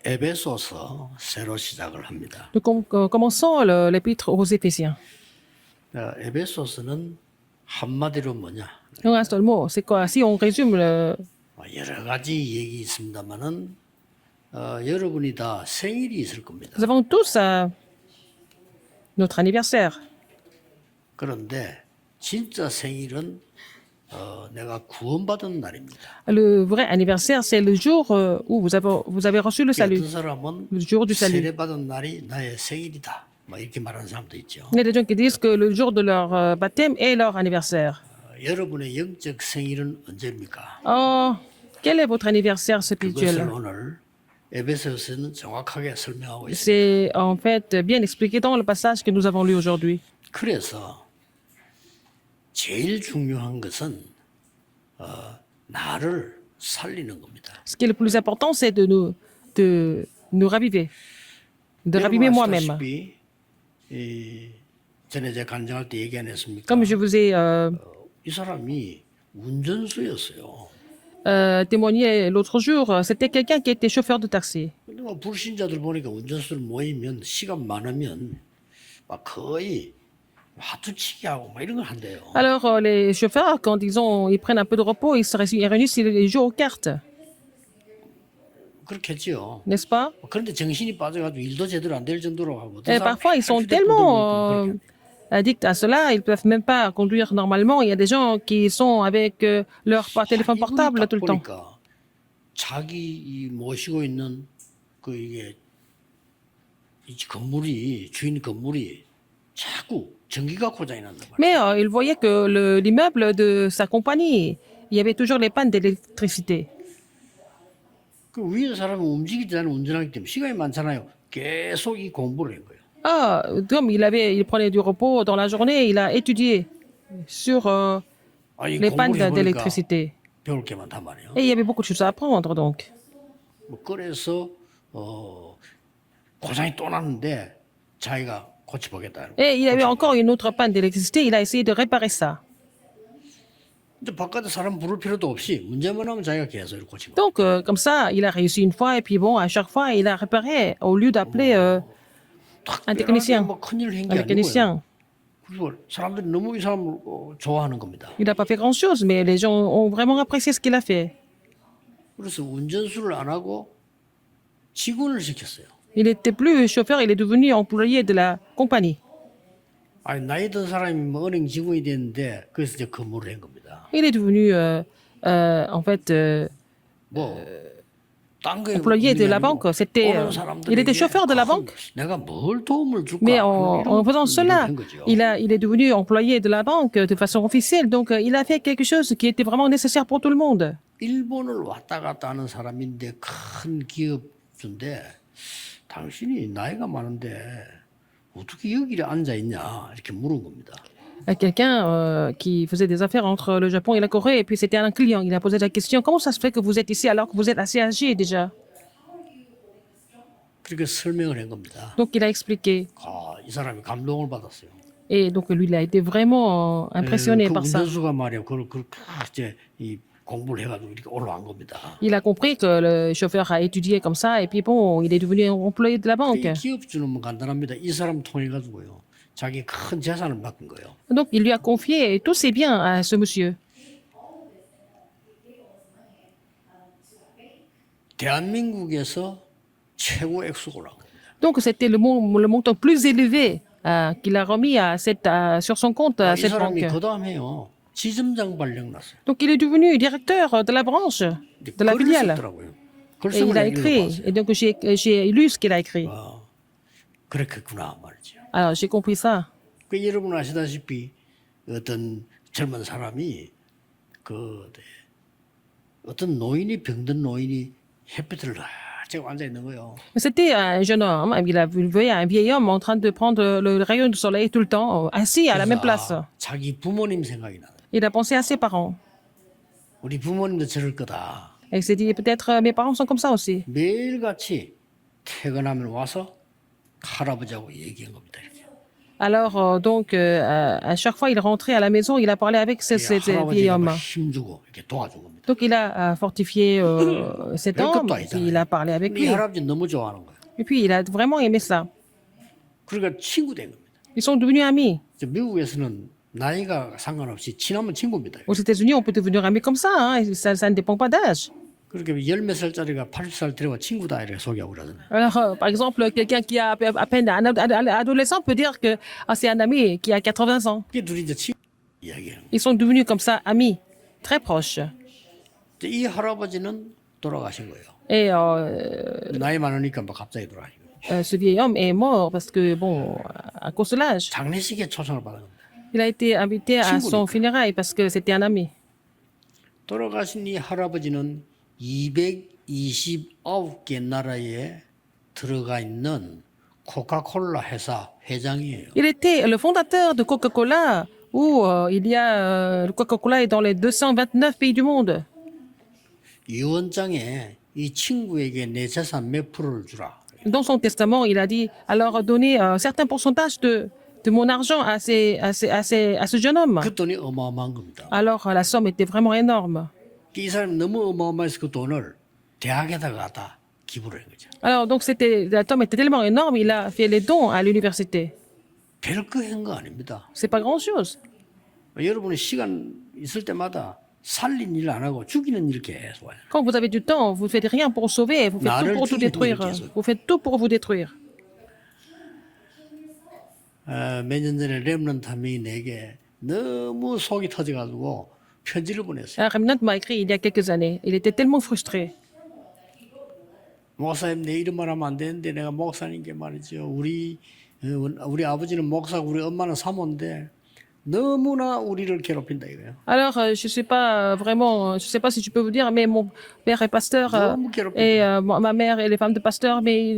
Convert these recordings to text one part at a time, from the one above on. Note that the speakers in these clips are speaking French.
에베소서 새로 시작을 합니다. Nous commençons l'épître aux Éphésiens. 에베소서는 한마디로 뭐냐? En un seul mot, c'est quoi? Si on résume 여러 가지 얘기 있습니다만은 여러분이 다 생일이 있을 겁니다. nous avons tous notre anniversaire. 그런데 진짜 생일은 내가 구원받은 날입니다. Le vrai anniversaire, c'est le jour où vous avez reçu le salut, 어떤 사람은 le jour du salut. 세례받은 날이 나의 생일이다. 뭐 이렇게 말하는 사람도 있죠. Il y a des gens qui disent que le jour de leur baptême est leur anniversaire. 여러분의 영적 생일은 언제입니까? Oh, quel est votre anniversaire 그것을 spirituel? 오늘 에베소서는 정확하게 설명하고 있습니다. C'est en fait bien expliqué dans le passage que nous avons lu aujourd'hui. 그래서 제일 중요한 것은 나를 살리는 겁니다. Ce qui est le plus important, c'est de nous raviver, de raviver moi-même. 아시다시피 전에 제가 간증할 때 얘기 안 했습니까? Comme je vous ai 이 사람이 운전수였어요. témoigné l'autre jour, c'était quelqu'un qui était chauffeur de taxi. 근데 뭐 불신자들 보니까 운전수들 모이면 시간 많으면 막 거의 화투치기 하고 막 이런 걸 한대요. Alors, les chauffeurs, quand ils prennent un peu de repos, ils réunissent, ils jouent aux cartes, 그렇겠지요. n'est-ce pas? 그런데 정신이 빠져가지고 일도 제대로 안 될 정도로 하고. Et parfois, ils sont tellement addicts à cela, ils ne peuvent même pas conduire normalement. Il y a des gens qui sont avec leur téléphone portable tout le temps. 자기 이 모시고 있는 그 이게 이 건물이 주인 건물이 자꾸 전기가 고장이 난단 말이에요. Mais il voyait que l'immeuble de sa compagnie, il y avait toujours les pannes d'électricité. 그 위에 사람은 움직이지 않은 운전하기 때문에 시간이 많잖아요. 계속 이 공부를 한 거예요. Ah, comme il prenait du repos dans la journée, il a étudié sur 이 les pannes 공부를 해보니까 d'électricité. 배울 게 많단 말이에요. Et il y avait beaucoup de choses à apprendre, donc. 뭐 그래서 고장이 또 났는데 자기가 고쳐보겠다. Et il y avait encore une autre panne d'électricité, il a essayé de réparer ça. 근데 바깥에 사람 부를 필요도 없이 문제만 하면 자기가 계속 이렇게 고치고. Donc, comme ça, il a réussi une fois, et puis bon, à chaque fois, il a réparé au lieu d'appeler un technicien. 뭐 큰일 한 Un 게 아니고요. mécanicien. 그리고 사람들이 너무 이 사람을 좋아하는 겁니다. Il n'a pas fait grand-chose, mais les gens ont vraiment apprécié ce qu'il a fait. 그래서 운전수를 안 하고 직원을 시켰어요. Il n'était plus chauffeur, il est devenu employé de la compagnie. 아니 나이 든 사람이 뭐 은행 직원이 됐는데 그래서 이제 근무를 한 겁니다. Il est devenu, en fait, 딴 거에 employé de la banque. Il était chauffeur de la banque. 내가 뭘 도움을 줄까? Mais en faisant cela, il est devenu employé de la banque de façon officielle. Donc, il a fait quelque chose qui était vraiment nécessaire pour tout le monde. 일본을 왔다 갔다 하는 사람인데 큰 기업주인데 당신이 나이가 많은데 어떻게 여기 앉아 있냐 이렇게 물은 겁니다. Quelqu'un qui faisait des affaires entre le Japon et la Corée, et puis c'était un client. Il a posé la question, comment ça se fait que vous êtes ici alors que vous êtes assez âgé déjà? 그렇게 설명을 한 겁니다. Donc, il a expliqué. 이 사람이 감동을 받았어요. Et donc, lui, il a été vraiment impressionné 그 par ça. 운전수가 말이에요. 그렇게 이제 이 공부를 해가지고 이렇게 올라간 겁니다. Il a compris que le chauffeur a étudié comme ça, et puis bon, il est devenu employé de la banque. 이 기업주는 뭐 간단합니다. 이 사람 통해 가지고요. 자기 큰 재산을 맡긴 거예요. Donc, il lui a confié tous ses biens à ce monsieur. 대한민국에서 최고 액수가 올라간 겁니다. Donc, c'était le montant plus élevé qu'il a remis sur son compte à 이 cette 사람이 banque. 그 다음에요. 지점장 발령 났어요. Donc, il est devenu directeur de la branche, de la 글을 filiale. 썼더라고요. Et 글쓰고 il a 읽어봤어요. écrit. Et donc, j'ai lu ce qu'il a écrit. 그렇겠구나 말이죠. Alors, j'ai compris ça. 그 여러분 아시다시피 어떤 젊은 사람이 어떤 노인이 병든 노인이 햇빛을 쫙 앉아 있는 거예요. C'était un jeune homme. Il voyait un vieil homme en train de prendre le rayon du soleil tout le temps, assis à la même place. 자기 부모님 생각이 나요. Il a pensé à ses parents. 우리 부모님도 저럴 거다. Et il s'est dit, peut-être mes parents sont comme ça aussi. 매일같이 퇴근하면 와서 할아버지하고 얘기한 겁니다. 이렇게. Alors, donc, à chaque fois, il rentrait à la maison, il a parlé avec ce vieil homme. 힘주고 이렇게 도와준 겁니다. Donc il a fortifié cet homme, et puis il a parlé avec 근데 이 lui. 할아버지 너무 좋아하는 거예요. Et puis il a vraiment aimé ça. 그러니까 친구 된 겁니다. Ils sont devenus amis. 미국에서는 나이가 상관없이 친하면 친구입니다. Aux États-Unis, on peut devenir amis comme ça, hein, et ça ne dépend pas d'âge. 그렇게 열 몇 살짜리가 80살 데려와 친구다 이렇게 소개하고 그러잖아요. Alors, par exemple, quelqu'un qui a à peine un adolescent peut dire que c'est un ami qui a 80 ans. 그게 둘이 이제 친구 이야기예요. Ils sont devenus comme ça amis, très proches. 이 할아버지는 돌아가신 거예요. Et 나이 많으니까 막 갑자기 돌아가신 거예요. ce vieil homme est mort parce que, bon, à cause de l'âge. 장례식에 초청을 받은 겁니다. Il a été invité à son 친구니까. funérail parce que c'était un ami. 돌아가신 이 할아버지는 229개 나라에 들어가 있는 코카콜라 회사 회장이에요. Il était le fondateur de Coca-Cola, où il y a le Coca-Cola est dans les 229 pays du monde. 유언장에 이 친구에게 내 재산 몇 프로를 주라. Dans son testament, il a dit alors donner un certain pourcentage de mon argent à ce jeune homme. 그 돈이 어마어마한 겁니다. Alors la somme était vraiment énorme. 이 사람이 너무 어마어마해서 그 돈을 대학에다가 다 기부를 한 거죠. Alors donc la somme était tellement énorme, il a fait les dons à l'université. 별거 한 거 아닙니다. C'est pas grand-chose. 여러분이 시간 있을 때마다 살린 일 안 하고 죽이는 일 계속 해요. Quand vous avez du temps, vous ne faites rien pour sauver, vous faites tout pour tout détruire. Vous faites tout pour vous détruire. 몇 년 전에 렘넌트 한 명이 내게 너무 속이 터져가지고 편지를 보냈어요. Un Remnant m'a écrit il y a quelques années. Il était tellement frustré. 목사님 내 이름 말하면 안 되는데 내가 목사님께 말이죠. 우리 아버지는 목사고 우리 엄마는 사모인데 너무나 우리를 괴롭힌다 이거예요. Alors, je sais pas vraiment, je sais pas si tu peux vous dire, mais mon père est pasteur 너무 괴롭힌다. et ma mère est les femmes de pasteur, mais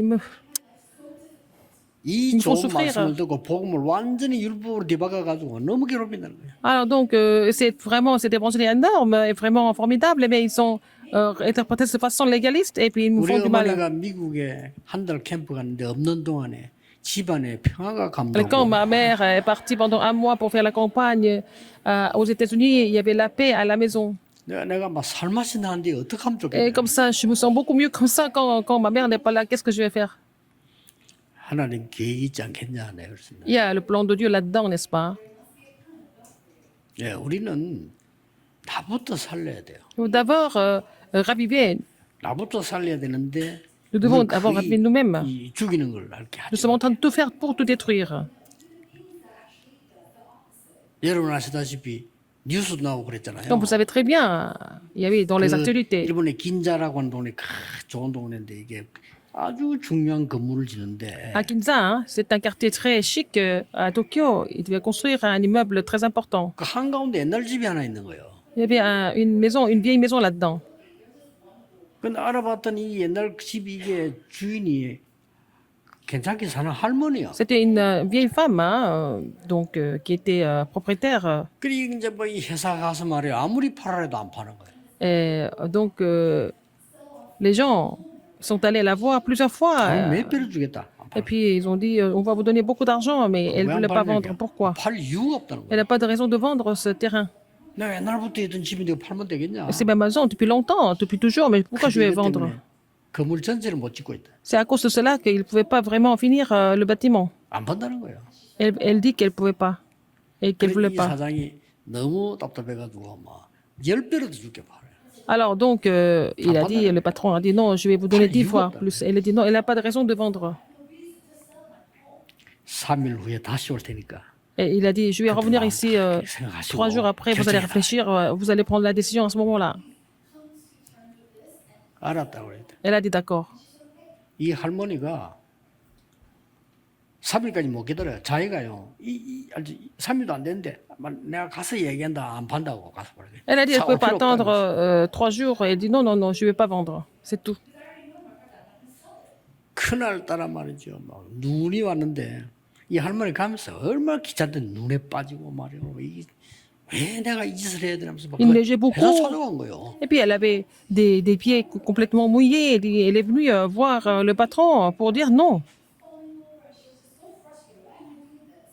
이 faut 좋은 souffrir. 말씀을 듣고 복음을 완전히 율법으로 뒤바꿔가지고 너무 괴롭힌다는 거예요. alors donc c'est vraiment c'est des pensées énormes et vraiment formidables, mais ils sont interprétés de façon légaliste et puis ils me 우리 font du mal. 어머니가 미국에 한 달 캠프 갔는데 없는 동안에 집안에 평화가 Quand 감도고 ma mère est partie pendant un mois pour faire la campagne aux États-Unis, il y avait la paix à la maison. 내가 막 살맛이 나는데 어떻게 하면 Et 좋겠냐. comme ça, je me sens beaucoup mieux comme ça quand ma mère n'est pas là. Qu'est-ce que je vais faire? 하나님 계획이 있지 않겠냐 내가 그랬습니다. Il y a le plan de Dieu là-dedans, n'est-ce pas? 예, 우리는 나부터 살려야 돼요. D'abord, raviver. 나부터 살려야 되는데 Nous devons 우리는 d'abord raviver nous-mêmes. 이 죽이는 걸 할게 Nous 하죠. sommes en train de tout faire pour tout détruire. 여러분 아시다시피 뉴스도 나오고 그랬잖아요. Comme vous savez très bien, il y avait dans les actualités. 일본의 긴자라고 하는 동네 좋은 동네인데 이게 아주 중요한 건물을 짓는데 À Ginza, hein, c'est un quartier très chic à Tokyo. Il devait construire un immeuble très important. 그 한가운데 옛날 집이 하나 있는 거예요. Il y avait une maison, une vieille maison là-dedans. 근데 알아봤더니 이 옛날 집이 이게 주인이 괜찮게 사는 할머니야. C'était une vieille femme, hein, donc qui était propriétaire. 그리고 이제 뭐 이 회사 가서 말이에요. 아무리 팔아도 안 파는 거예요. Et donc les gens sont allés la voir plusieurs fois. 몇 배를 주겠다. 안 Et 팔아. puis ils ont dit on va vous donner beaucoup d'argent, mais elle ne voulait pas vendre. Pourquoi? 팔 이유가 없다는 Elle 거예요. n'a pas de raison de vendre ce terrain. 내가 옛날부터 있던 집인데 팔면 되겠냐? C'est ma maison depuis longtemps, depuis toujours, mais pourquoi je vais 이것 vendre? 때문에 건물 전체를 못 짓고 있다. C'est à cause de cela qu'il ne pouvait pas vraiment finir le bâtiment. 안 판다는 거예요. Elle dit qu'elle ne pouvait pas et qu'elle ne voulait 이 pas. 사장이 너무 답답해가지고 막 10배로 더 줄게 팔아요. Alors donc, il a dit, le patron a dit non, je vais vous donner 10 fois plus. Elle a dit non, elle n'a pas de raison de vendre. 3일 후에 다시 올 테니까. Et il a dit, je vais revenir ici 3 jours après, vous allez réfléchir, vous allez prendre la décision à ce moment-là. 알았다고 그랬대. Elle a dit d'accord. 이 할머니가 3일까지 못 기다려요. 자기가요. 3일도 안 되는데 내가 가서 얘기한다. 안 판다고 가서 버리게. Elle a dit, elle ne pouvait pas attendre 3 jours. Elle dit non, non, non, je ne vais pas vendre. C'est tout. 그날 따라 말이죠. 막 눈이 왔는데 이 할머니 가면서 얼마나 귀찮던데 눈에 빠지고 말이요. 이게 왜 내가 이 짓을 해야 되냐면서 막 Il neigeait beaucoup. 회사 찾아간 거예요. Et puis elle avait des pieds complètement mouillés. Elle est venue voir le patron pour dire non.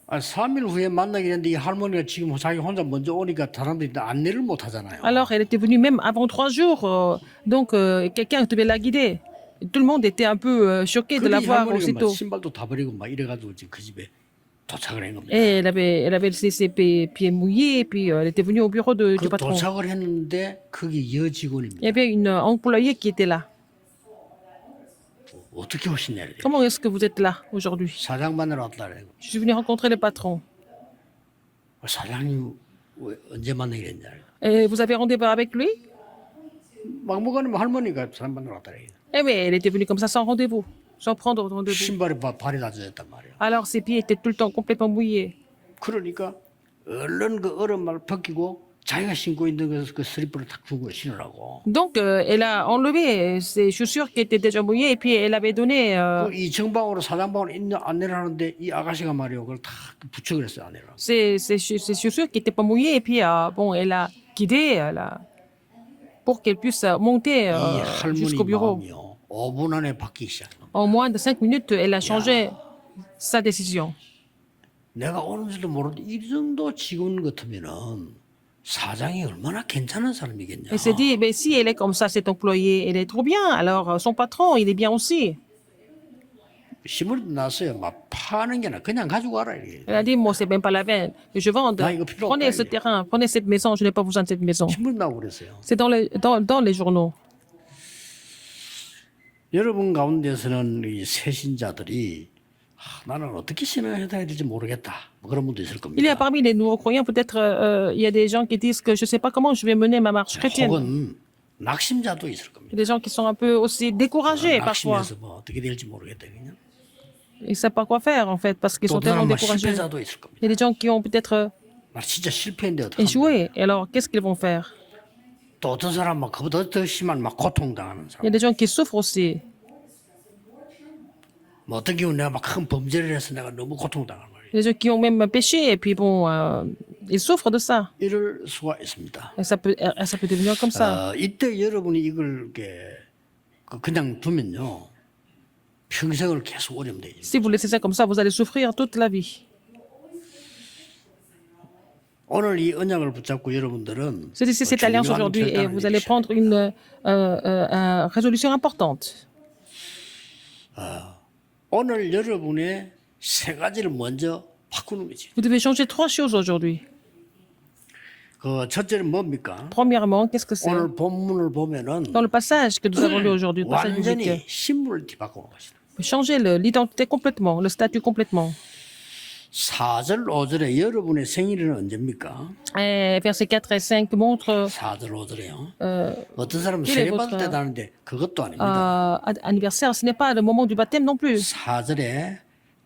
3일 후에 만나게 됐는데 이 할머니가 지금 자기 혼자 먼저 오니까 사람들이 안내를 못 하잖아요. Alors, elle était venue même avant 3 jours, donc quelqu'un devait la guider. Tout le monde était un peu choqué de la 그런데 이 voir 할머니가 막 aussitôt. 신발도 다 버리고 막 이래가지고 지금 그 집에 도착을 한 겁니다. Et elle avait laissé ses pieds mouillés, et puis elle était venue au bureau du 그 patron. 도착을 했는데 그게 Il y 여직원입니다. avait une employée qui était là. 어떻게 오시냐 이래요. Comment est-ce que vous êtes là aujourd'hui? 사장 만나러 왔다 그래요. Je suis venue rencontrer le patron. 사장님 언제 만나게 됐냐. Et vous avez rendez-vous avec lui? 막무가내 할머니가 사람 만나러 왔다 그래요. Eh bien, elle était venue comme ça sans rendez-vous, sans prendre rendez-vous. 신발이 발이 다 젖었단 말이에요. Alors ses pieds étaient tout le temps complètement mouillés. 그러니까 얼른 그 얼음을 벗기고 자기가 신고 있는 그 슬리퍼를 탁 주고 신으라고. Donc, elle a enlevé ses chaussures qui étaient déjà mouillées et puis elle avait donné. 이 정방으로 사장방으로 있는 안내를 하는데 이 아가씨가 말이요. 그걸 탁 붙여 그랬어요 안내를. Ses chaussures qui n'étaient pas mouillées et puis bon, elle a guidé pour qu'elle puisse monter 이 할머니 jusqu'au bureau. 마음이요. 5분 안에 바뀌기 시작한 겁니다. En moins de 5 minutes, elle a changé sa décision. 내가 오는 줄도 모르는데 이 정도 직원 같으면은 사장이 얼마나 괜찮은 사람이겠냐. Elle s'est dit, mais si elle est comme ça, cette employée, elle est trop bien. Alors son patron, il est bien aussi. 시물도 났어요. 막 파는 게 아니라 그냥 가지고 와라 이게. Elle a dit, moi, c'est même pas la peine que je vende. Ah, il y a plus de Prenez ce longtemps, terrain, prenez cette maison, je n'ai pas besoin de cette maison. 신문 나오고 그랬어요. C'est dans les journaux. 여러분 가운데서는 이 새신자들이 나는 어떻게 신앙해야 될지 모르겠다. 뭐 그런 분도 있을 Il y a 겁니다. parmi les nouveaux croyants, peut-être, il y a des gens qui disent que je ne sais pas comment je vais mener ma marche chrétienne. 혹은 낙심자도 있을 겁니다. Il y a des gens qui sont un peu aussi découragés parfois. 낙심해서 뭐 어떻게 될지 모르겠다. 그냥. Ils ne savent pas quoi faire, en fait, parce qu'ils 또 sont tellement 어떤 사람은 découragés. 실패자도 있을 겁니다. Il y a des gens qui ont peut-être 나 진짜 실패인데 어떡합니까? échoué. Et alors, qu'est-ce qu'ils vont faire? 또 어떤 사람은 그보다 더 심한 막 고통당하는 Il y a 사람. des gens qui souffrent aussi. 뭐 어떤 경우는 내가 막 큰 범죄를 해서 내가 너무 고통당하는 거예요. Il y a des gens qui ont même péché et puis bon, ils souffrent de ça. 이럴 수가 있습니다. Et ça peut devenir comme ça. 이때 여러분이 이걸 이렇게 그냥 두면요. 평생을 계속 어려움 되죠. Si vous laissez ça comme ça, vous allez souffrir toute la vie. 오늘 이 언약을 붙잡고 여러분들은 Saisissez cette alliance 중요한 aujourd'hui et 결단을 vous allez 내리셔야 prendre une résolution importante. 오늘 여러분의 세 가지를 먼저 바꾸는 거지. Vous devez changer 3 choses aujourd'hui. 그 첫째는 뭡니까? Premièrement, qu'est-ce que c'est? 오늘 본문을 보면은 Dans le passage que nous avons lu aujourd'hui, le passage 완전히 biblique, 신분을 뒤바꾸는 것이다. changer l'identité complètement, le statut complètement. 4절 5절에 여러분의 생일은 언제입니까? Versets 4 et 5 montrent 4절 5절에요. 어떤 사람은 quel est 세례 받을 votre, 때 나는데 그것도 아닙니다. anniversaire. Ce n'est pas le moment du baptême non plus. 4절에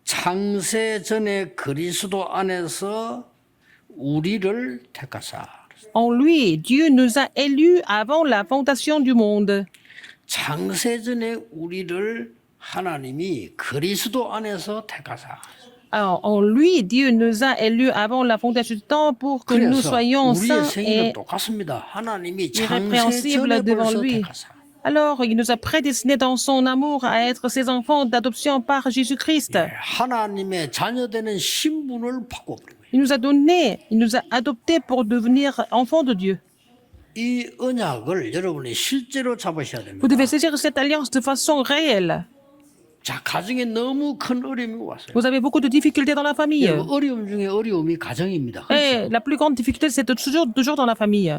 창세 전에 그리스도 안에서 우리를 택하사. En lui, Dieu nous a élus avant la fondation du monde. 창세 전에 우리를 하나님이 그리스도 안에서 택하사. Alors, en lui, Dieu nous a élus avant la fondation du temps pour que nous 그래서 soyons 우리의 saints 생일은 et 똑같습니다. 하나님이 창세 irrépréhensibles 전에 devant 벌써 lui. 택하사. Alors, il nous a prédestinés dans son amour à être ses enfants d'adoption par Jésus-Christ. 하나님의 자녀되는 신분을 바꿔버린 거예요. Il nous a donné, il nous a adoptés pour devenir enfants de Dieu. 이 언약을 여러분이 실제로 잡으셔야 됩니다. Vous devez saisir cette alliance de façon réelle. 자, 가정에 너무 큰 어려움이 왔어요. Vous avez beaucoup de difficultés dans la famille. 여러분, 어려움 중에 어려움이 가정입니다. Et la plus grande difficulté, c'est toujours dans la famille.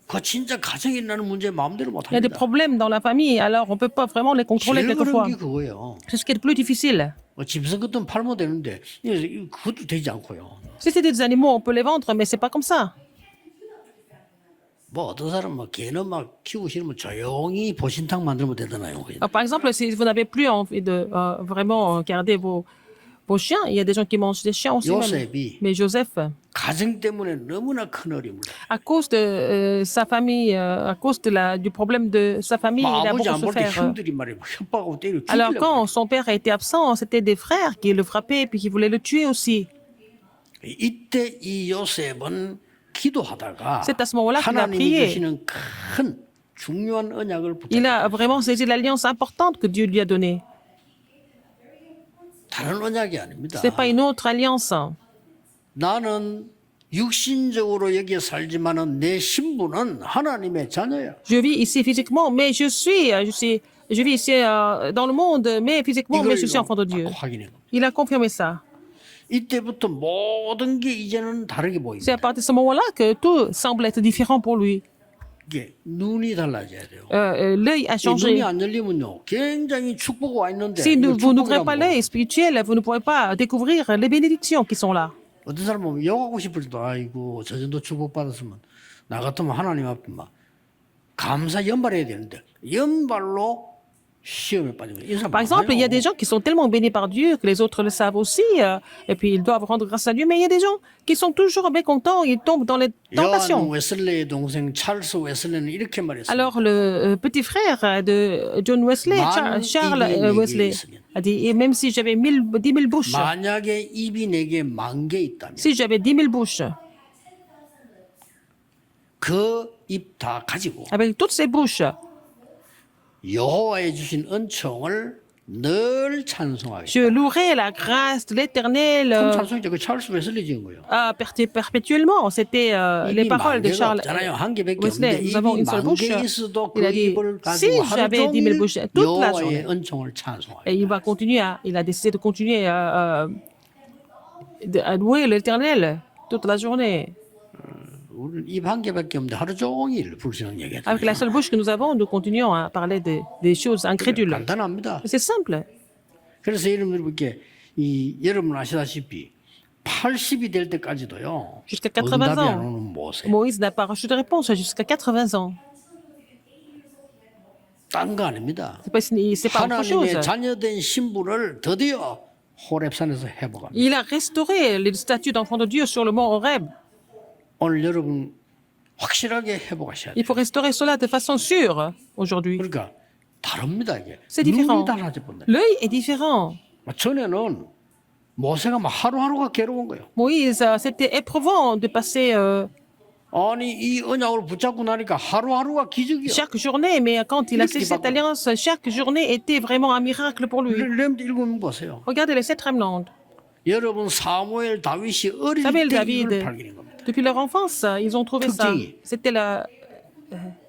그 진짜 가정에 있는 문제 마음대로 못 Il y a des 합니다. problèmes dans la famille, alors on ne peut pas vraiment les contrôler 제일 quelquefois. 그런 게 그거예요. C'est ce qui est le plus difficile. 짐승 같은 팔면 되는데 그것도 되지 않고요. Si c'est des animaux, on peut les vendre, mais c'est pas comme ça. 뭐 어떤 사람은 막 개는 막 키우고 싫으면 조용히 보신탕 만들면 되잖아요. Par exemple, si vous n'avez plus envie de vraiment garder vos chiens, il y a des gens qui mangent des chiens aussi. Même. 요셉이 Mais Joseph, 가정 때문에 너무나 큰 어려움을 à cause de sa famille, à cause du problème de sa famille, il a 아버지 beaucoup 안 볼 때 souffert. 형들이 말이야 막 협박하고 때리고 Alors 죽이려고 quand son père a été absent, c'était des frères qui le frappaient et puis qui voulaient le tuer aussi. 이때 이 요셉은 기도하다가 C'est à ce moment-là qu'il a 하나님이 prié. 주시는 큰 중요한 언약을 Il 붙잡고 a vraiment saisi l'alliance importante que Dieu lui a donnée. 다른 언약이 아닙니다. Ce n'est pas une autre alliance. 나는 육신적으로 여기에 살지만은 내 신분은 하나님의 자녀야. Je vis ici physiquement, mais je vis ici dans le monde, mais physiquement, mais je suis enfant de Dieu. 확인해. Il a confirmé ça. 이때부터 모든 게 이제는 다르게 C'est à 보입니다. partir de ce moment-là que tout semble être différent pour lui. 이게 눈이 달라져야 돼요. L'œil a 이 changé. 눈이 안 열리면요, 굉장히 축복 와 있는데 Si 이거 vous n'ouvrez 축복이란 pas 뭐. l'œil spirituel, vous ne pourrez pas découvrir les bénédictions qui sont là. 어떤 사람은 욕하고 싶을 때도 아이고 저 정도 축복 받았으면 나 같으면 하나님 앞에 막 감사 연발해야 되는데 연발로 시험에 빠지고 이 사람 Par exemple, il y a 많아요. des gens qui sont tellement bénis par Dieu que les autres le savent aussi, et puis ils doivent rendre grâce à Dieu. Mais il y a des gens qui sont toujours mécontents, ils tombent dans les 요한 tentations. 웨슬레의 동생 찰스 웨슬레는 이렇게 말했어요. Alors, le petit frère de John Wesley, Charles Wesley, a dit, et même si j'avais 10 000 bouches, 만약에 입이 내게 10,000개 있다면 si j'avais 10 000 bouches, 그 입 다 가지고 avec toutes ces bouches, 여호와의 주신 은총을 늘 찬송하겠다. je louerais la grâce de l'Éternel 그럼 찬송이죠. 그 찰스 웨슬리 지은 거예요. perpétuellement. C'était les 입이 paroles de 10,000개가 Charles 없잖아요. 한 개밖에 Wesley. 없는데 Nous avons 입이 une seule bouche. 10,000개 있어도 그 Il a dit, 입을 si 가지고 하루 j'avais 10 000 종일 bouches toute la journée. 여호와의 은총을 찬송하겠다. Et il va continuer, il a décidé de continuer à louer l'Éternel toute la journée. 우리는 입 한 개밖에 없는데 하루 종일 불신앙 얘기하죠. Avec la seule bouche que nous avons, nous continuons à parler des choses incrédules. 간단합니다. C'est simple. 그래서 여러분들께 여러분 아시다시피 80이 될 때까지도요. Jusqu'à 80 응답이 안 ans. 오는 모세. Moïse n'a pas reçu de réponse jusqu'à 80 ans. 딴 거 아닙니다. C'est pas autre chose. 하나님의 자녀된 신부를 드디어 호렙산에서 회복합니다. Il a restauré le statut d'enfant de Dieu sur le mont Horeb. 오늘 여러분 확실하게 회복하셔야 돼요. Il faut restaurer cela de façon sûre aujourd'hui. 그러니까 다릅니다 이게. C'est différent. 눈이 달라져 본다. L'œil est différent. 전에는 모세가 막 하루하루가 괴로운 거예요. Moïse, c'était éprouvant de passer 아니 이 언약을 붙잡고 나니까 하루하루가 기적이야. chaque journée, mais quand il a fait cette alliance, chaque journée était vraiment un miracle pour lui. 렘드 읽으면 보세요. Regardez les 7 remnants. 여러분 사무엘 다윗이 어릴 사무엘 때 다비드. 이걸 발견한 겁니다. Depuis leur enfance, ils ont trouvé ça. 특징이. C'était la...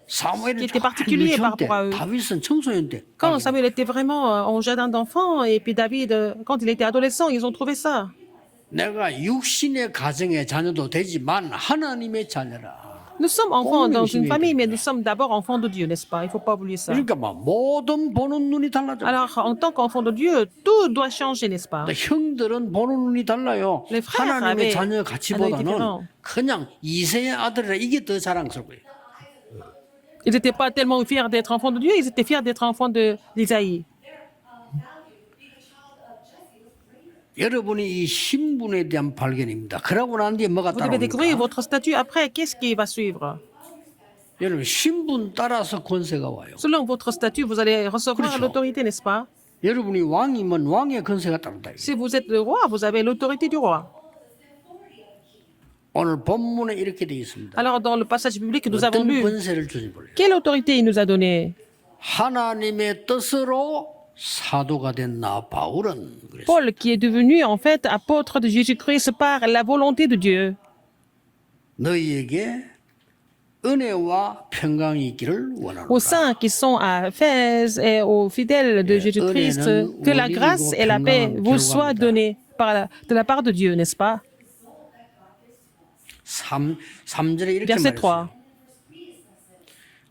사무엘은 qui était particulier par rapport à eux. 다윗은 청소년 때. Quand Samuel était vraiment en jardin d'enfants, et puis David, quand il était adolescent, ils ont trouvé ça. 내가 육신의 가정의 자녀도 되지만 하나님의 자녀라. Nous sommes enfants dans une 열심히 famille, mais 해야 nous sommes d'abord enfants de Dieu, n'est-ce pas? Il ne faut pas oublier ça. 그러니까 막 모든 보는 눈이 달라져. Alors, en tant qu'enfant de Dieu, tout doit changer, n'est-ce pas? 형들은 보는 눈이 달라요. Les frères 하나님의 avaient 자녀 un œil 가치보다는 différent. 그냥 이세의 아들이라 이게 더 자랑스러워요. Ils n'étaient pas tellement fiers d'être enfants de Dieu, ils étaient fiers d'être enfants d'Isaïe. 여러분이 이 신분에 대한 발견입니다. 그러고 난 뒤에 뭐가 Vous devez découvrir 따라옵니까? votre statut. Après, qu'est-ce qui va suivre? 여러분 신분 따라서 권세가 와요. Selon votre statut, vous allez recevoir 그렇죠. l'autorité, n'est-ce pas? 여러분이 왕이면 왕의 권세가 따른다. Si vous êtes le roi, vous avez l'autorité du roi. 오늘 본문에 이렇게 되어 있습니다. Alors, dans le passage biblique que nous avons 어떤 lu, 권세를 주지 몰라요. quelle autorité il nous a donnée? 하나님의 뜻으로 사도가 된 나 바울은 그랬어요. Paul, qui est devenu en fait apôtre de Jésus-Christ par la volonté de Dieu. 너희에게 은혜와 평강이 있기를 원하노라. Aux saints qui sont à Éphèse et aux fidèles de Jésus-Christ, que la grâce et la paix vous soient données de la part de Dieu, n'est-ce pas? 3절에 이렇게 Verset 말했어요. 3.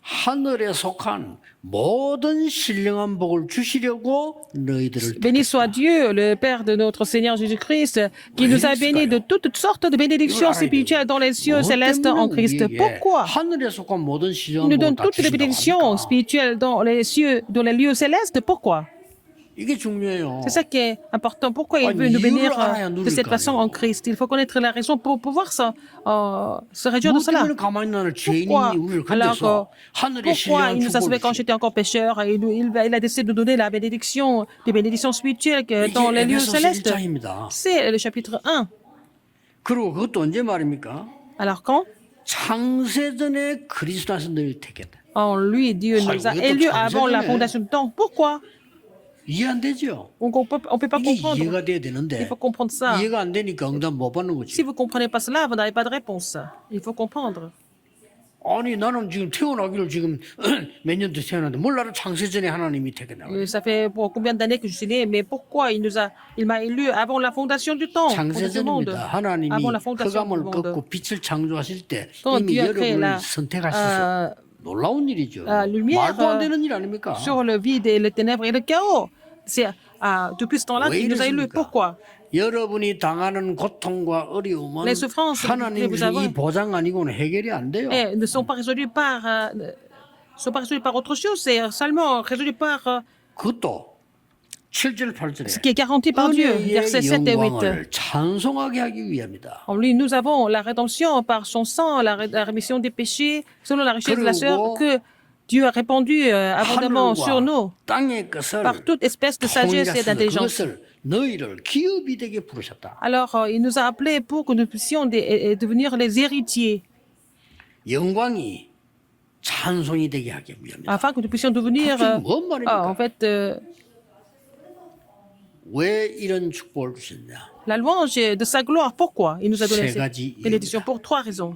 하늘에 속한 모든 신령한 복을 주시려고 너희들을 Béni soit Dieu, le Père de notre Seigneur Jésus-Christ, qui nous a bénis de toutes sortes de bénédictions spirituelles dans les cieux célestes en Christ. Pourquoi? 하늘에 속한 모든 Il 신령한 nous 복을 donne 다 toutes les 주신다고 bénédictions 하니까. spirituelles dans les cieux, dans les lieux célestes. Pourquoi? 이게 중요해요. C'est ça qui est important. Pourquoi il veut nous bénir de cette façon en Christ? Il faut connaître la raison pour pouvoir se réjouir de 뭐 cela. 때문에 가만히 나는 죄인이 Pourquoi? 우리를 Alors, 건져서 하늘의 pourquoi 신령한 il nous a sauvés quand 축복을 j'étais encore pécheur et il a décidé de nous donner la bénédiction, des bénédictions spirituelles 이게 dans les lieux 에베소서 célestes? 1장입니다. C'est le chapitre 1. 그리고 그것도 언제 말입니까? Alors quand? 창세전에 그리스도 안에서 너희를 택했다. En lui, Dieu nous a 이것도 élus avant la 창세전에. fondation du temps. Pourquoi? 이해 안 되죠? On ne peut pas 이게 comprendre. 이해가 돼야 Il 되는데 faut comprendre ça. 이해가 안 되니까 응답 못 받는 Si 거지. vous ne comprenez pas cela, vous n'avez pas de réponse. Il faut comprendre. 아니 나는 지금 태어나기를 지금 몇 년도 태어났는데 뭘 나를 창세전에 하나님이 택했나? Ça fait pour combien d'années que je suis né, mais pourquoi il m'a élu avant la fondation du temps, fondation du monde, 창세전입니다. 하나님이 avant la fondation du 흑암을 monde. 꺾고 빛을 창조하실 때 Quand 이미 Dieu a créé 여러분을 la 선택하셔서 놀라운 일이죠. lumière 말도 안 되는 일 아닙니까? sur le vide et les ténèbres et le chaos, c'est depuis ce temps-là 왜 qu'il nous a élus. 이러십니까? Pourquoi? 여러분이 당하는 고통과 어려움은 Les souffrances 하나님 que vous 주신 이 avez 보장 아니고는 해결이 안 돼요. ne sont pas résolus par autre chose, c'est seulement résolu par 그것도 7절 ce 8절에 qui est garanti par Dieu, versets 7 et 8. 영광을 찬송하게 하기 위함이다. En lui, nous avons la rédemption par son sang, la rémission des péchés, selon la richesse de la sœur que Dieu a répandue abondamment sur nous, 땅의 것을 par toute espèce de sagesse et d'intelligence. 그것을 너희를 기업이 되게 부르셨다. Alors, il nous a appelés pour que nous puissions devenir les héritiers, 영광이 찬송이 되게 하기 위함이다. afin que nous puissions devenir, 그게 뭔 말입니까? en fait, 왜 이런 축복을 주셨냐? la louange de sa gloire. Pourquoi il nous a donné 세 가지 cette bénédiction? Pour trois raisons.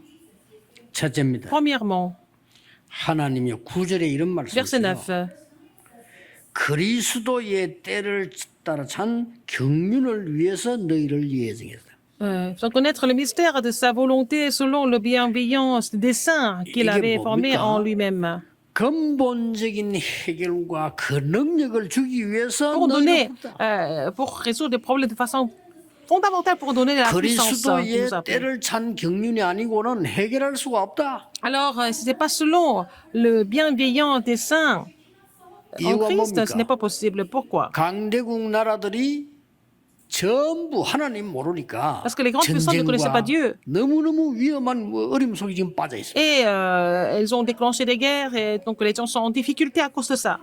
첫째입니다. Premièrement, 하나님이 9절에 이런 verset 말씀을 9. 그리스도의 때를 따라 찬 경륜을 위해서 너희를 예정했다. Sans connaître le mystère de sa volonté selon le bienveillance dessein qu'il 이게 avait formé 뭡니까? en lui-même. 근본적인 해결과 그 능력을 주기 위해서 Pour donner, 너희를 부르다. pour résoudre des problèmes de façon fondamentale, pour donner la puissance qu'il 그리스도의 nous a appelés. 때를 찬 경륜이 아니고는 해결할 수가 없다. Alors, ce n'est pas selon le bienveillant dessein en 이유가 Christ, 뭡니까? ce n'est pas possible. Pourquoi? 강대국 나라들이 전부 하나님 모르니까 Parce que les grandes puissances ne connaissaient pas 전쟁과 Dieu. 너무너무 위험한 어려움 속에 지금 빠져 있어요. Et elles ont déclenché des guerres, et donc les gens sont en difficulté à cause de ça.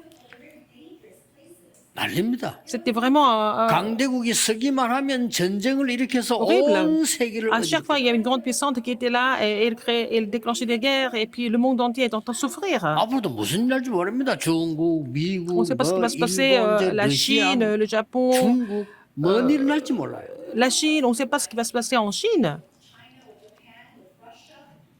난립니다. C'était vraiment 강대국이 서기만 하면 전쟁을 일으켜서 horrible. 온 세계를 À chaque fois, il y avait une grande puissante qui était là et elle déclenchait des guerres et puis le monde entier est en train de souffrir. 앞으로도 무슨 일날지 모릅니다. 중국, 미국, On ne sait pas ce qui va se passer. 일본, La 러시아, Chine, le Japon, 중국 뭔 일이 날지 몰라요. la Chine, on ne sait pas ce qui va se passer en Chine.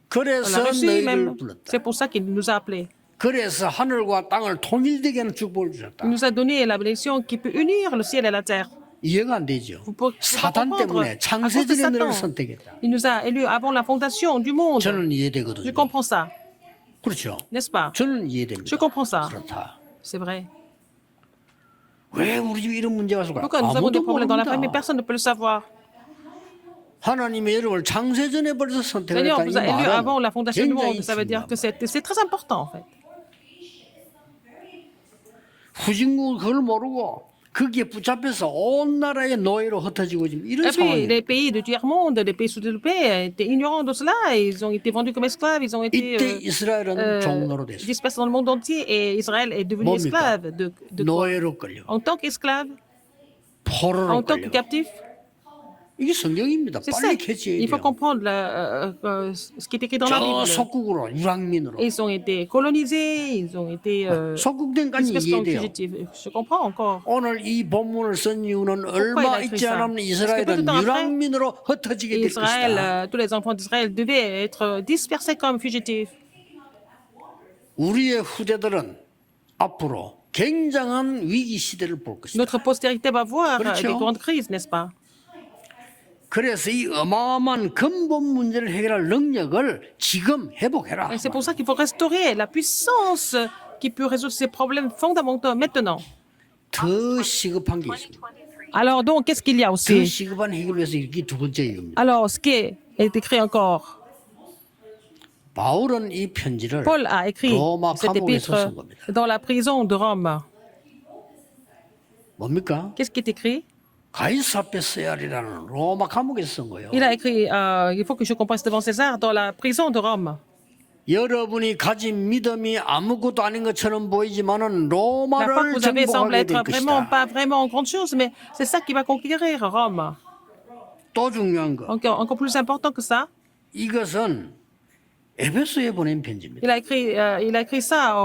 그래서 La Russie 너희를 même. 불렀다. C'est pour ça qu'il nous a appelés. 그래서 하늘과 땅을 통일되게 하는 축복을 주셨다. Il nous a donné la bénédiction qui peut unir le ciel et la terre. 이해가 안 되죠. Vous pouvez pas 사단 comprendre. 때문에 À cause de 창세전에 너를 Satan, 선택했다. il nous a élus avant la fondation du monde. 저는 Je 이해되거든요. comprends ça, 그렇죠. n'est-ce pas? 저는 이해됩니다. Je comprends ça. 그렇다. C'est vrai. 왜 우리 집에 이런 문제가 있을까? Pourquoi nous avons des 아무도 problèmes dans la famille, 모릅니다. personne ne peut le savoir. 하나님의 여러분을 창세전에 벌써 Seigneur 선택했다는 vous a 이 élus avant la 말은 fondation du 굉장히 monde. Ça veut dire 중요합니다. que c'est très important en fait. 후진국은 그걸 모르고 거기에 붙잡혀서 온 나라의 노예로 흩어지고 지금 이런 Et puis, 상황이에요. les pays du tiers-monde, les pays sous-développés étaient ignorants de cela. Ils ont été vendus comme esclaves. Ils ont été 이때 이스라엘은 종로로 됐어요. dispersés dans le monde entier. Et Israël est devenu 뭡니까? esclave. De quoi? 노예로 끌려. En tant qu'esclave, 포로로 en tant que 끌려. captif. 이게 성경입니다. C'est ça. 빨리 캐치해야 Il faut 돼요. comprendre ce qui est écrit dans la 저 Bible. 속국으로 유랑민으로. Ils ont été colonisés. Ils ont été 속국된까지 dispersés comme 이해돼요. fugitifs. Je comprends encore. 오늘 이 본문을 쓴 이유는 얼마 il a écrit 있지 ça? 않으면 Parce que 이스라엘은 peu de temps après, 유랑민으로 흩어지게 될 Israël, 것이다. tous les enfants d'Israël devaient être dispersés comme fugitifs. 우리의 후대들은 앞으로 굉장한 위기 시대를 볼 것이다. Notre postérité va voir 그렇죠. des grandes crises, n'est-ce pas? 그래서 이 어마어마한 근본 문제를 해결할 능력을 지금 회복해라. Et c'est pour ça qu'il faut restaurer la puissance qui peut résoudre ces problèmes fondamentaux maintenant. 더 시급한 게 있습니다. Alors donc, qu'est-ce qu'il y a 더 aussi? 시급한 해결을 위해서 이게 두 번째 이유입니다. Alors, ce qui est écrit encore, 바울은 이 편지를 Paul a écrit 로마 cet 감옥에서 쓴 épître 겁니다. dans la prison de Rome. 뭡니까? Qu'est-ce qui est écrit? 가이사 앞에 써야리라는 로마 감옥에서 쓴 거예요. Il a écrit, il faut que je compasse devant César, dans la prison de Rome. 여러분이 가진 믿음이 아무것도 아닌 것처럼 보이지만은 La foi que 로마를 vous avez semble 정복하게 être 될 vraiment 것이다. pas vraiment grande chose, mais c'est ça qui va conquérir Rome. 또 중요한 거. Encore plus important que ça, 이것은 에베소에 보낸 편지입니다. il a écrit ça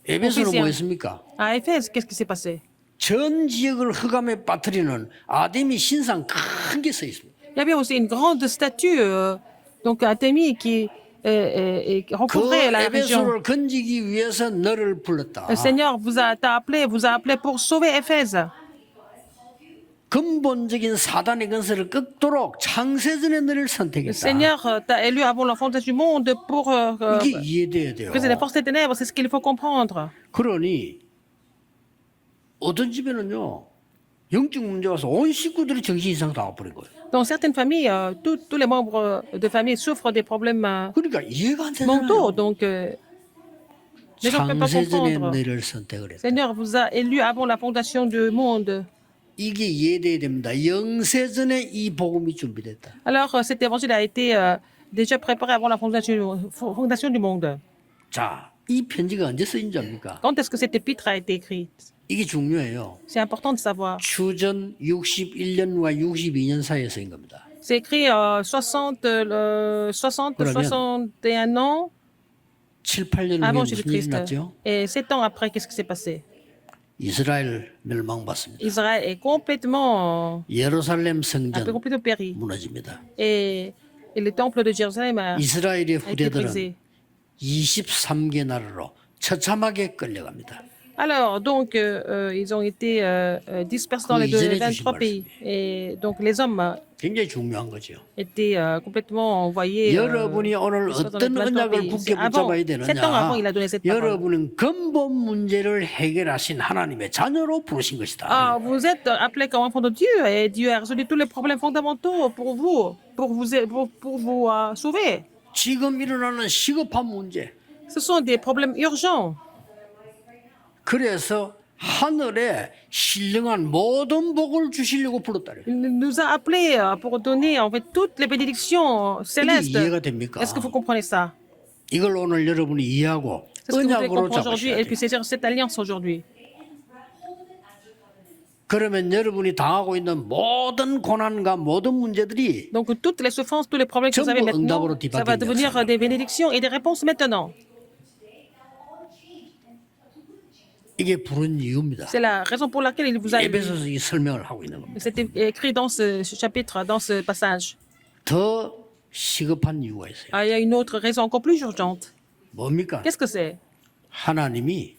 에베소는 Ephésiens. 뭐였습니까? à Éphèse. Qu'est-ce qui s'est passé? 전 지역을 흑암에 빠뜨리는 아데미 신상 큰 게 서 있습니다. Il y avait aussi une grande statue, donc Artémis, qui 그 recouvrait la région. 에베소를 건지기 위해서 너를 불렀다. Le Seigneur t'a vous a appelé pour sauver Éphèse. 근본적인 사단의 건설을 꺾도록 창세전에 너를 Le 선택했다. Seigneur t'a élu avant la fondation du monde pour 이게 이해돼야 돼요. briser les forces des ténèbres. C'est ce qu'il faut comprendre. 그러니 어떤 집에는요 영적 문제 와서 온 식구들이 정신 이상 당해버린 거예요. Dans certaines familles, tous les membres de famille souffrent des problèmes 그러니까 이해가 안 mentaux. 되잖아요. Donc, les gens ne peuvent pas 창세전에 comprendre. 너를 선택을 Le 했다. Seigneur vous a élu avant la fondation du monde. 이게 이해돼야 됩니다. 영세전에 이 복음이 준비됐다. Alors, cet évangile a été déjà préparé avant la fondation du monde. 자, 이 편지가 언제 쓰인 줄 압니까? Quand est-ce que cette épître a été écrite? 이게 중요해요. C'est important de savoir. 추전 61년과 62년 사이에 쓰인 겁니다. C'est écrit 60, 61 ans 7, 8년 후에 avant 무슨 일이 Jésus-Christ. 났죠? Et 7 ans après, qu'est-ce qui s'est passé? 이스라엘 멸망받습니다. Israël est complètement, 예루살렘 a 성전 complètement péri. 무너집니다. Et le temple de Jérusalem a 이스라엘의 été 후대들은 brisé. 23개 나라로 처참하게 끌려갑니다. Alors, donc, ils ont été dispersés dans les 이전에 23 주신 pays. Et donc, les hommes 굉장히 중요한 거죠. étaient complètement envoyés. 여러분이 오늘 dispersés dans les 어떤 23 언약을 pays. 굳게 Avant, 붙잡아야 7 ans avant, il a 되느냐? donné cette parole. 여러분은 근본 문제를 해결하신 하나님의 자녀로 부르신 것이다. Ah, vous êtes appelés comme enfants de Dieu et Dieu a résolu tous les problèmes fondamentaux pour vous, pour vous sauver. 지금 일어나는 시급한 문제. Ce sont des problèmes urgents. 그래서 하늘에 신령한 모든 복을 주시려고 불렀다. Il nous a appelés pour donner en fait toutes les bénédictions 이게 célestes. 이해가 됩니까? Est-ce que vous comprenez ça? 이걸 오늘 여러분이 이해하고 C'est ce que vous devez 언약으로 comprendre aujourd'hui 잡으셔야 et 돼요. puis saisir cette alliance aujourd'hui. 그러면 여러분이 당하고 있는 모든 고난과 모든 문제들이 Donc toutes les souffrances, tous les problèmes que vous avez 전부 maintenant, 응답으로 ça va 뒤바뀐다. devenir des bénédictions et des réponses maintenant. 이게 부른 이유입니다. C'est la raison pour laquelle il vous a 에베소서 이 설명을 하고 있는 겁니다. c'était écrit dans ce chapitre, dans ce passage. 더 시급한 이유가 있어요. Ah, il y a une autre raison encore plus urgente. 뭡니까? Qu'est-ce que c'est? 하나님이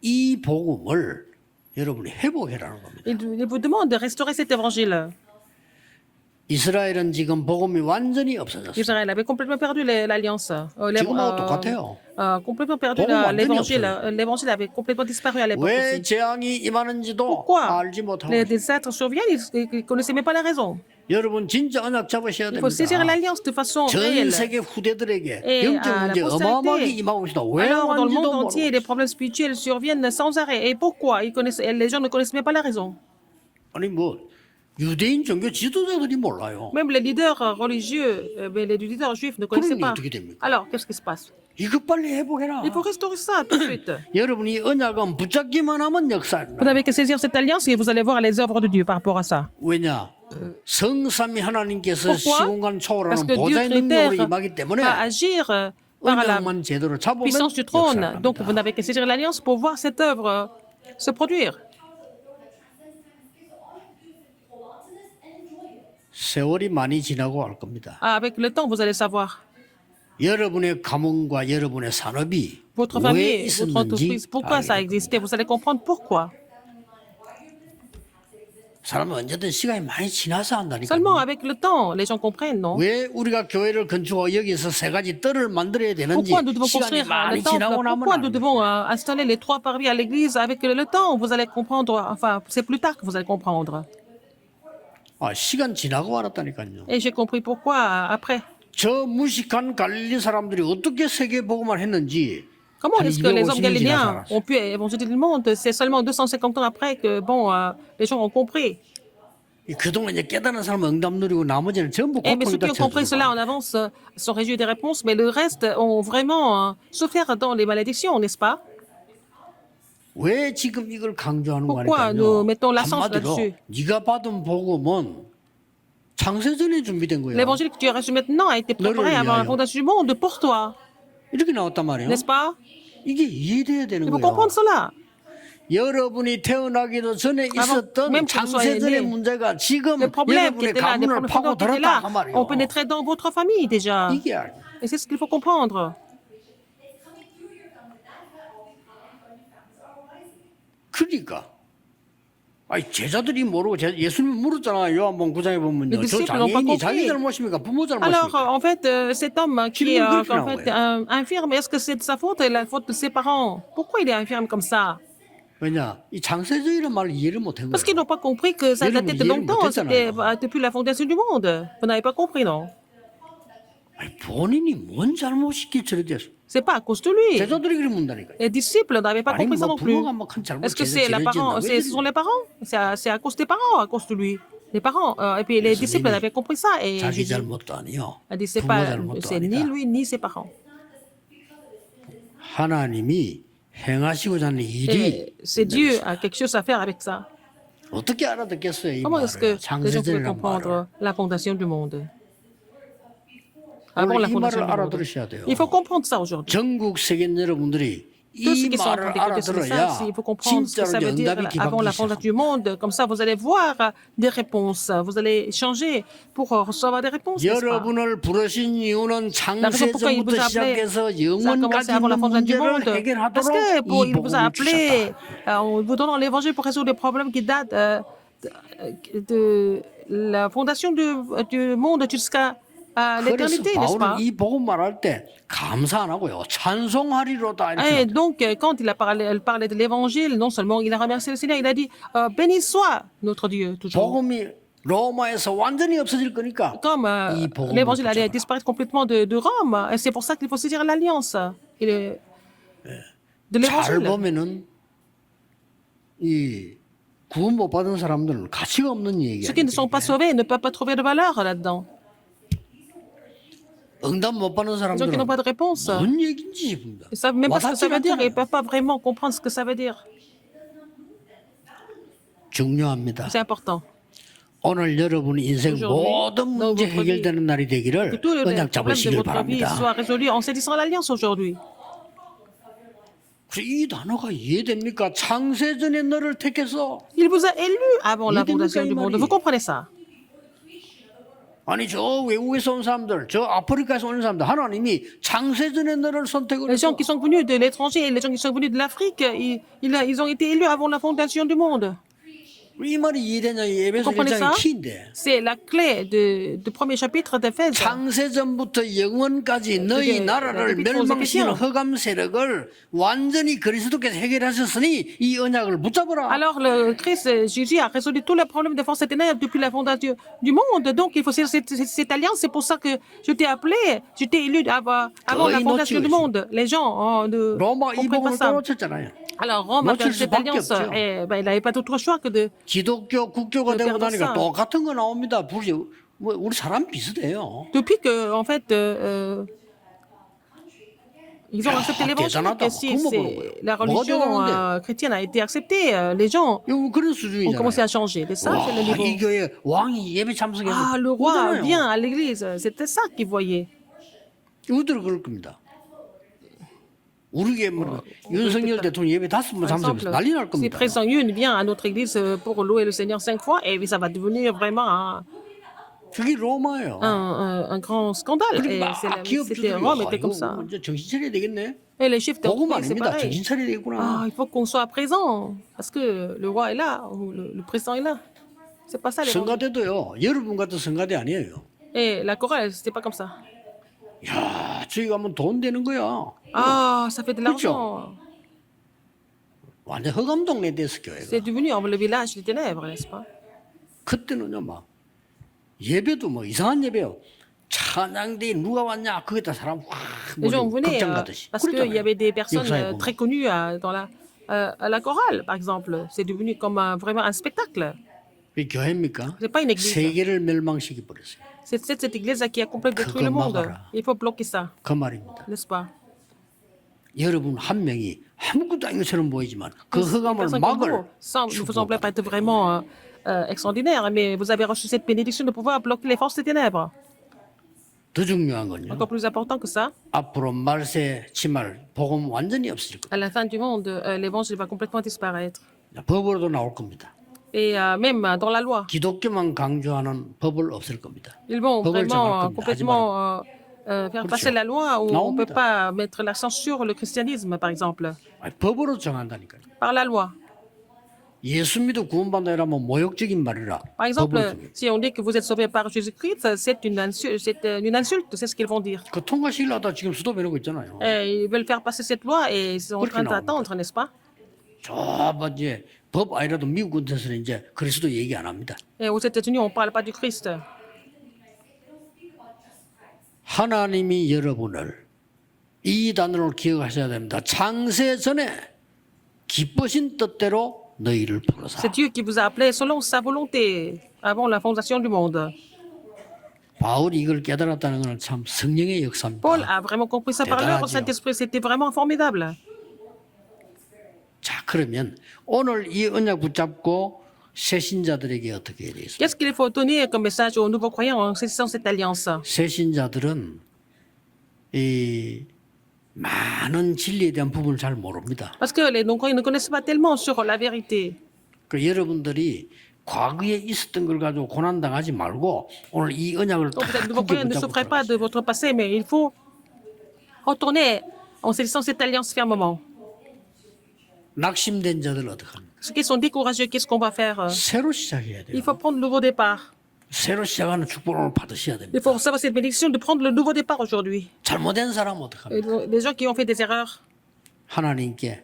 이 복음을 여러분이 회복해라는 겁니다. Il vous demande de restaurer cet évangile. 이스라엘은 지금 복음이 완전히 없어졌어요. Israël avait complètement perdu l'alliance. 지금하고 똑같아요. Complètement perdu 복음 완전히 l'évangile. 없어요. L'évangile avait complètement disparu à l'époque 왜 aussi. 재앙이 임하는지도 Pourquoi 알지 못하고 les êtres surviennent, ils ne connaissaient même pas la raison. 여러분 진짜 언약 잡으셔야 Il faut saisir 됩니다. l'alliance de façon 전 réelle. 세계 후대들에게 Et 영적 à la 문제 postérité. 어마어마하게 임하고 있다. 왜 Alors, dans le monde 왔는지도 entier, 모르고. les problèmes spirituels surviennent sans arrêt. Et pourquoi les gens ne connaissent même pas la raison. 아니 뭐 유대인 종교 지도자들이 몰라요. Même les leaders religieux, les leaders juifs ne connaissaient 그러니 pas. 어떻게 됩니까? Alors, qu'est-ce qui se passe? 이거 빨리 회복해라. Il faut restaurer ça tout de suite. 여러분이 언약은 붙잡기만 하면 역사한다. Vous n'avez qu'à saisir cette alliance et vous allez voir les œuvres de Dieu par rapport à ça. 왜냐? 성삼위 하나님께서 Pourquoi? 시공간 Parce 초월하는 que Dieu 보좌의 능력으로 Trinitaire 임하기 때문에 va agir par la 언약만 제대로 잡으면 puissance du trône. 역사를 Donc, vous 합니다. n'avez qu'à saisir l'alliance pour voir cette œuvre se produire. 세월이 많이 지나고 할 겁니다. Ah, avec le temps, vous allez savoir. 여러분의 가문과 여러분의 산업이 Votre 왜 famille, votre 있었는지 entreprise, pourquoi ça 알게 됩니다. existait. Vous allez comprendre pourquoi. 사람은 언제든 시간이 많이 지나서 한다니까요. Seulement avec le temps, les gens comprennent, non? 왜 우리가 교회를 건축하고 여기서 세 가지 뜰을 만들어야 되는지 Pourquoi nous devons 시간이 construire 많이 le temple? 지나고 나면 Pourquoi nous 압니다. devons installer les 3 parvis à l'église avec le temps? Vous allez comprendre. Enfin, c'est plus tard que vous allez comprendre. 아, 시간 지나고 알았다니까요. Et j'ai compris pourquoi après. 저 무식한 갈릴리 사람들이 어떻게 세계 복음을 했는지 Comment 한 est-ce que les hommes 250년이 galiléens 지나서 ont pu évangéliser le monde? C'est seulement 250 ans après que, bon, les gens ont compris. 그동안 이제 깨달은 사람은 응답 누리고 나머지는 전부 Eh, mais ceux qui 고통이다 ont compris cela en avance sont réjouis des réponses, mais le reste ont vraiment souffert dans les malédictions, n'est-ce pas? 왜 지금 이걸 강조하는 Pourquoi 거니까요. nous mettons l'accent 한마디로 là-dessus? 네가 받은 복음은 창세전에 준비된 거야. L'évangile que tu as reçu maintenant a été préparé Gloria. avant la fondation du monde pour toi, 이렇게 나왔단 말이에요. n'est-ce pas? 이게 이해돼야 되는 Il faut 거예요. comprendre cela. 여러분이 태어나기도 전에 있었던 même que vous soyez 장세전의 né. 문제가 지금 Le problème qui 여러분의 était là, les 가문을 problèmes qui étaient 파고들었다 là, 그 말이에요. ont pénétré dans votre famille déjà. 이게 아니에요. Et c'est ce qu'il faut comprendre. 그러니까 아니 제자들이 모르고 예수님이 물었잖아요. 요한복음 9장에 보면요. Les 저 disciples n'ont pas 장애인이 compris. 자기 잘못입니까? 부모 Alors, 잘못입니까? en fait, cet homme qui est 지금 en 그렇게 fait infirme, est-ce que c'est de sa faute ou la faute de ses parents? Pourquoi il est infirme comme ça? 왜냐? 이 장세전이라는 말을 이해를 못한 Parce 거예요. qu'ils n'ont pas compris que ça datait de longtemps, c'était depuis la fondation du monde. Vous n'avez pas compris, non? 아니, 본인이 뭔 잘못이기 저래 됐어. C'est pas à cause de lui. 제자들이 그래 문다니까요. Les disciples n'avaient pas 아니 compris ça 뭐 non plus. 부모가 뭐 큰 잘못 Est-ce que c'est la parent, ce sont les parents? C'est à cause des parents, à cause de lui. Les parents, et puis les disciples n'avaient compris ça. Et 자기 Jésus 잘못도 아니요. a dit, c'est 부모 pas, 잘못도 c'est ni 아니다. lui ni ses parents. 하나님이 행하시고자 하는 일이 Et c'est Dieu a quelque chose à faire avec ça. 어떻게 알아듣겠어요 이 Comment est-ce 말을? que les gens pouvaient 장세전이란 말을. comprendre la fondation du monde? 오늘 Avant la 이 fondation 말을 du monde. 알아들으셔야 돼요. Il faut comprendre ça aujourd'hui. 전국 세계 여러분들이 Tous ceux 이 qui sont en 말을 train d'écouter ce message, 알아들어야 il faut comprendre ce que ça 진짜로 veut dire 응답이 avant la 기박히기 fondation 시작합니다. du monde. Comme ça, vous allez voir des réponses. Vous allez changer pour recevoir des réponses. n'est-ce pas? 여러분을 부르신 이유는 raison pourquoi il vous 장세전부터 a appelé, 시작해서 Ça a commencé 영원까지 avant la 있는 fondation du monde. 문제를 해결하도록 Parce que 이 il vous a 복음을 appelé 주셨다. en vous donnant l'évangile pour résoudre des problèmes qui datent de la fondation du monde jusqu'à 그래서 l'éternité, n'est-ce pas? 바울은 이 복음 말할 때 감사 안 하고요. 찬송하리로다 이렇게 Et donc, quand elle parlait de l'évangile, non seulement il a remercié le Seigneur, il a dit béni soit notre Dieu, toujours. 복음이 로마에서 완전히 없어질 거니까 Comme 이 복음을 l'évangile allait 붙잡아라. disparaître complètement de Rome, et c'est pour ça qu'il faut saisir l'alliance de 잘 l'évangile. 보면은 이 구원 못 받은 사람들은 가치가 없는 얘기야. Ceux qui ne sont pas sauvés ne peuvent pas trouver de valeur là-dedans. 응답 못 받는 Les gens qui 사람들은 n'ont pas de réponse, 뭔 얘기인지 싶습니다. ils ne savent même pas ce que ça veut dire, 와닿지가 ils ne peuvent pas vraiment comprendre ce que ça veut dire. 중요합니다. C'est important. 오늘 여러분 인생 Aujourd'hui, 모든 dans 문제 votre vie, 해결되는 날이 Que 되기를 tous les 언약 problèmes de 잡으시길 votre vie 바랍니다. soient résolus en saisissant l'alliance aujourd'hui. 그래서 이 단어가 이해됩니까? 창세전에 너를 택해서 Il vous a élu avant la Il était fondation Lucas du et monde. Marie. Vous comprenez ça? 아니 저 외국에서 온 사람들, 저 아프리카에서 온 사람들 하나님이 창세전에 너를 선택을 Les gens 해서 qui sont venus de l'étranger et les gens qui sont venus de l'Afrique, ils ont été élus avant la fondation du monde. 이 말이 이해되냐? 이 에베소 Comprenez 1장의 ça? 키인데 C'est la clé du premier chapitre d'Éphèse. 창세전부터 영원까지 너희 그게 나라를 에피토스 멸망시키는 에피토스. 흑암 세력을 완전히 그리스도께서 해결하셨으니 이 언약을 붙잡으라. Alors, le Christ, Jésus, a résolu tous les problèmes de force et ténèbres depuis la fondation du monde. Donc, il faut saisir cette alliance. C'est pour ça que je t'ai appelé, je t'ai élu avant la fondation du monde. Les gens ne 로마 이 comprennent pas 복음을 ça. 떨어졌잖아요. Alors, Rome a 놓칠 perdu cette 수밖에 alliance. 없죠. Et ben, il n'avait pas d'autre choix que de. 기독교 국교가 되고 perdre 나니까 ça. 똑같은 거 나옵니다. 우리 사람 비슷해요. Depuis que, en fait, ils ont accepté l'évangile, 대단하다. que si 그거 c'est- 뭐라고요? la 뭐가 religion 대단한데? chrétienne a été acceptée, les gens 이거 그런 ont commencé 수준이잖아요. à changer. C'est ça, c'est le 와, 이 niveau. 교회 왕이 예배 참석해서 Ah, le roi 그러잖아요. vient à l'église. C'était ça qu'ils voyaient. 이것들은 그럴 겁니다. 우리 교회 윤석열 대통령 예배 5번 Par 참석해서 exemple, 난리 날 si 겁니다. président Yoon vient à notre église pour louer le Seigneur 5 fois, et puis ça va devenir vraiment 그게 로마예요. un grand scandale. 그리고 Et 막 c'était Rome était comme ça. 이제 정신 차려야 되겠네. Et les chiffres 복음 c'est 아닙니다. pareil. 정신 차려야 되겠구나. Ah, il faut qu'on soit présent parce que le roi est là, ou le président est là. C'est pas ça les 성가대도요. 여러분 같은 성가대 아니에요. Et la chorale, c'était pas comme ça. 야, 저기 가면 돈 되는 거야. Ah, ça fait de 그렇죠. l'argent. 완전 흑암 동네 됐어 교회가. C'est devenu le village des ténèbres, n'est-ce pas? 그때는요 막 예배도 뭐 이상한 예배요. 찬양대 누가 왔냐 그게다 사람 확 Les gens 몰리고 venaient 극장 가듯이. parce qu'il y avait des personnes 역사에 보면. très connues à la chorale, par exemple. C'est devenu comme vraiment un spectacle. 그게 교회입니까? C'est pas une église. 세계를 멸망시켜 버렸어요. C'est cette église qui a complètement détruit le 그거 monde. 막아라. Il faut bloquer ça, 그 말입니다. n'est-ce pas? 여러분 한 명이 아무것도 아닌 것처럼 보이지만 그 Les 흑암을 personnes comme 막을 vous ne vous semblez 축복을 pas être vraiment extraordinaire, mais vous avez reçu cette bénédiction de pouvoir bloquer les forces des ténèbres. 더 중요한 건요. Encore plus important que ça, 앞으로 말세 치말 복음 완전히 없을 겁니다. à la fin du monde, l'évangile va complètement disparaître. 법으로도 나올 겁니다. Et même dans la loi, 기독교만 강조하는 법을 없을 겁니다. ils vont 법을 정할 vraiment 겁니다. 하지 말아요. complètement faire passer la loi où on ne peut 나옵니다. pas mettre l'accent sur le christianisme, par exemple, 아니, 법으로 정한다니까요. par la loi. 예수 믿어 구원받다 이라면 모욕적인 말이라. Par exemple, 법으로 정해요. si on dit que vous êtes sauvé par Jésus-Christ, c'est une insulte, c'est ce qu'ils vont dire. 그 통과시키려다 지금 수도 배우고 있잖아요. Et ils veulent faire passer cette loi et ils sont en train d'attendre, n'est-ce pas? 저 이제 법 아니라도 미국 같아서는 이제 그리스도 얘기 안 합니다. Et aux États-Unis, on ne parle pas du Christ. 하나님이 여러분을 이 단어를 기억하셔야 됩니다. 창세 전에 기쁘신 뜻대로 너희를 부르사. C'est Dieu qui vous a appelé selon sa volonté avant la fondation du monde. 바울이 이걸 깨달았다는 것은 참 성령의 역사입니다. Paul a vraiment compris ça par l'œuvre au Saint-Esprit. C'était vraiment formidable. 자, 그러면 오늘 이 언약 붙잡고 새신자들에게 어떻게 해야 되겠습니까? Qu'est-ce qu'il faut donner comme message aux nouveaux croyants en saisissant cette alliance? 새신자들은 이 많은 진리에 대한 부분을 잘 모릅니다. Parce que les non-croyants ne connaissent pas tellement sur la vérité. 그 여러분들이 과거에 있었던 걸 가지고 고난당하지 말고 오늘 이 언약을 Donc, 딱 les nouveaux 굳게 croyants ne 붙잡고 souffrent pas de 들어가세요. votre passé, mais il faut retourner en saisissant cette alliance fermement. 낙심된 자들 어떡합니까? Ceux qui sont décourageux, qu'est-ce qu'on va faire? 새로 시작해야 돼요. Il faut prendre le nouveau départ. 새로 시작하는 축복을 받으셔야 Il 됩니다. faut recevoir cette bénédiction de prendre le nouveau départ aujourd'hui. 잘못된 사람은 Et 어떡합니까? les gens qui ont fait des erreurs, 하나님께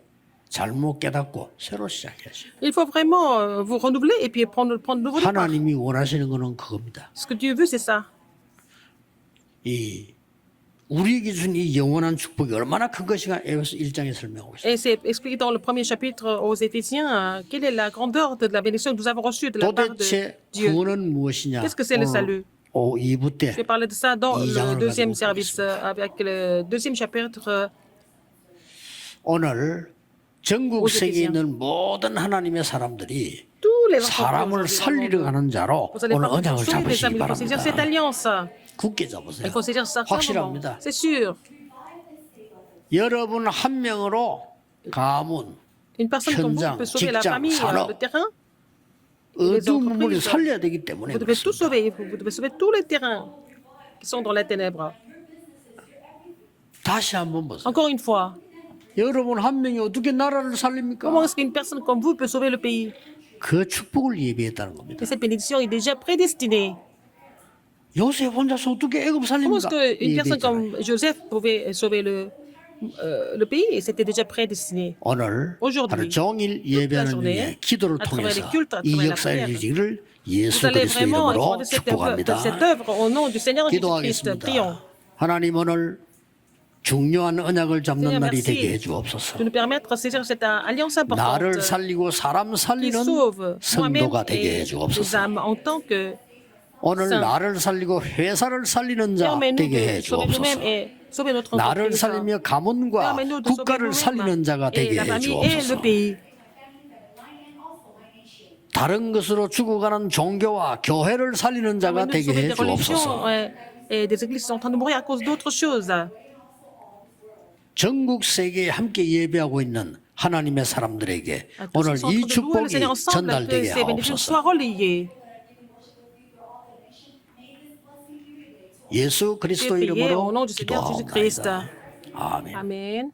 잘못 깨닫고 새로 시작해야죠. il faut vraiment vous renouveler et puis prendre le nouveau départ. 하나님이 원하시는 거는 그겁니다. Ce que Dieu veut, c'est ça. 이 우리에게 준 이 영원한 축복이 얼마나 큰 것인가 에베소 1장에 설명하고 있습니다. Et c'est expliqué dans le premier chapitre aux Éphésiens quelle est la grandeur de la bénédiction que nous avons reçue de la part de 도대체 Dieu. 구원은 무엇이냐? Qu'est-ce que c'est le salut? 2부 때 Je vais parler de ça dans 이 le 장을 deuxième 가지고 service avec le deuxième chapitre. 오늘 전국 오직 세계에 계시냐? 있는 모든 하나님의 사람들이 Tous les enfants 사람을 살리려 가는 자로 vous allez 오늘 pas 언약을 sauver les 잡으시기 âmes, il faut saisir cette 바랍니다. alliance. 굳게 잡으세요. Il faut saisir ça fermement. 확실합니다. C'est sûr. 여러분 한 명으로 가문, Une personne comme vous 현장, peut sauver la 직장, famille, 산업, le terrain. 어두운 물을 entreprises. 살려야 되기 때문에 Vous devez tout 그렇습니다. sauver. Vous devez sauver tous les terrains qui sont dans les ténèbres. 다시 한번 보세요. Encore une fois, 여러분 한 명이 어떻게 나라를 살립니까? comment est-ce qu'une personne comme vous peut sauver le pays? 그 축복을 예비했다는 겁니다. Et cette bénédiction est déjà prédestinée. 요셉 혼자서 어떻게 애굽 Comment est-ce 살립니까? qu'une personne 예비했잖아요. comme Joseph pouvait sauver le pays? Et c'était déjà prédestiné. 오늘 Aujourd'hui, 하루 종일 toute la 예배하는 journée, 중에 기도를 à travers les 통해서 cultes, à 이 travers la 역사의 prière, 일을 Vous 예수 allez 그리스도 vraiment 이름으로 exploiter 축복합니다. cette œuvre au nom du Seigneur Jésus-Christ. Prions. 기도하겠습니다. 하나님 오늘 중요한 언약을 잡는 Seigneur, 날이 merci 되게 해주옵소서. de nous permettre de saisir cette alliance 나를 importante 살리고 사람 qui 살리는 sauve moi-même 성도가 되게 et les 해주옵소서. âmes en tant que 오늘 saint. 나를 살리고 회사를 살리는 자 Permets-nous 되게 de sauver nous-mêmes 해주옵소서. et sauver notre 나를 entreprise. 살리며 가문과 Permets-nous de sauver 국가를 살리는 nous-mêmes 자가 et 되게 la famille et le 해주옵소서. pays. 다른 것으로 죽어가는 종교와 교회를 살리는 자가 Permets-nous de 되게 sauver des religions 해주옵소서. et des églises qui sont en train de mourir à cause d'autres choses. 전국 세계에 함께 예배하고 있는 하나님의 사람들에게 À tous 오늘 ceux qui sont en 이 train de louer le 축복이 Seigneur ensemble, que 전달되게 ces bénédictions soient 하옵소서. relayées. 예수 그리스도 J'ai prié au 이름으로 nom du Seigneur Jésus-Christ. 기도하옵나이다. 아멘. Amen.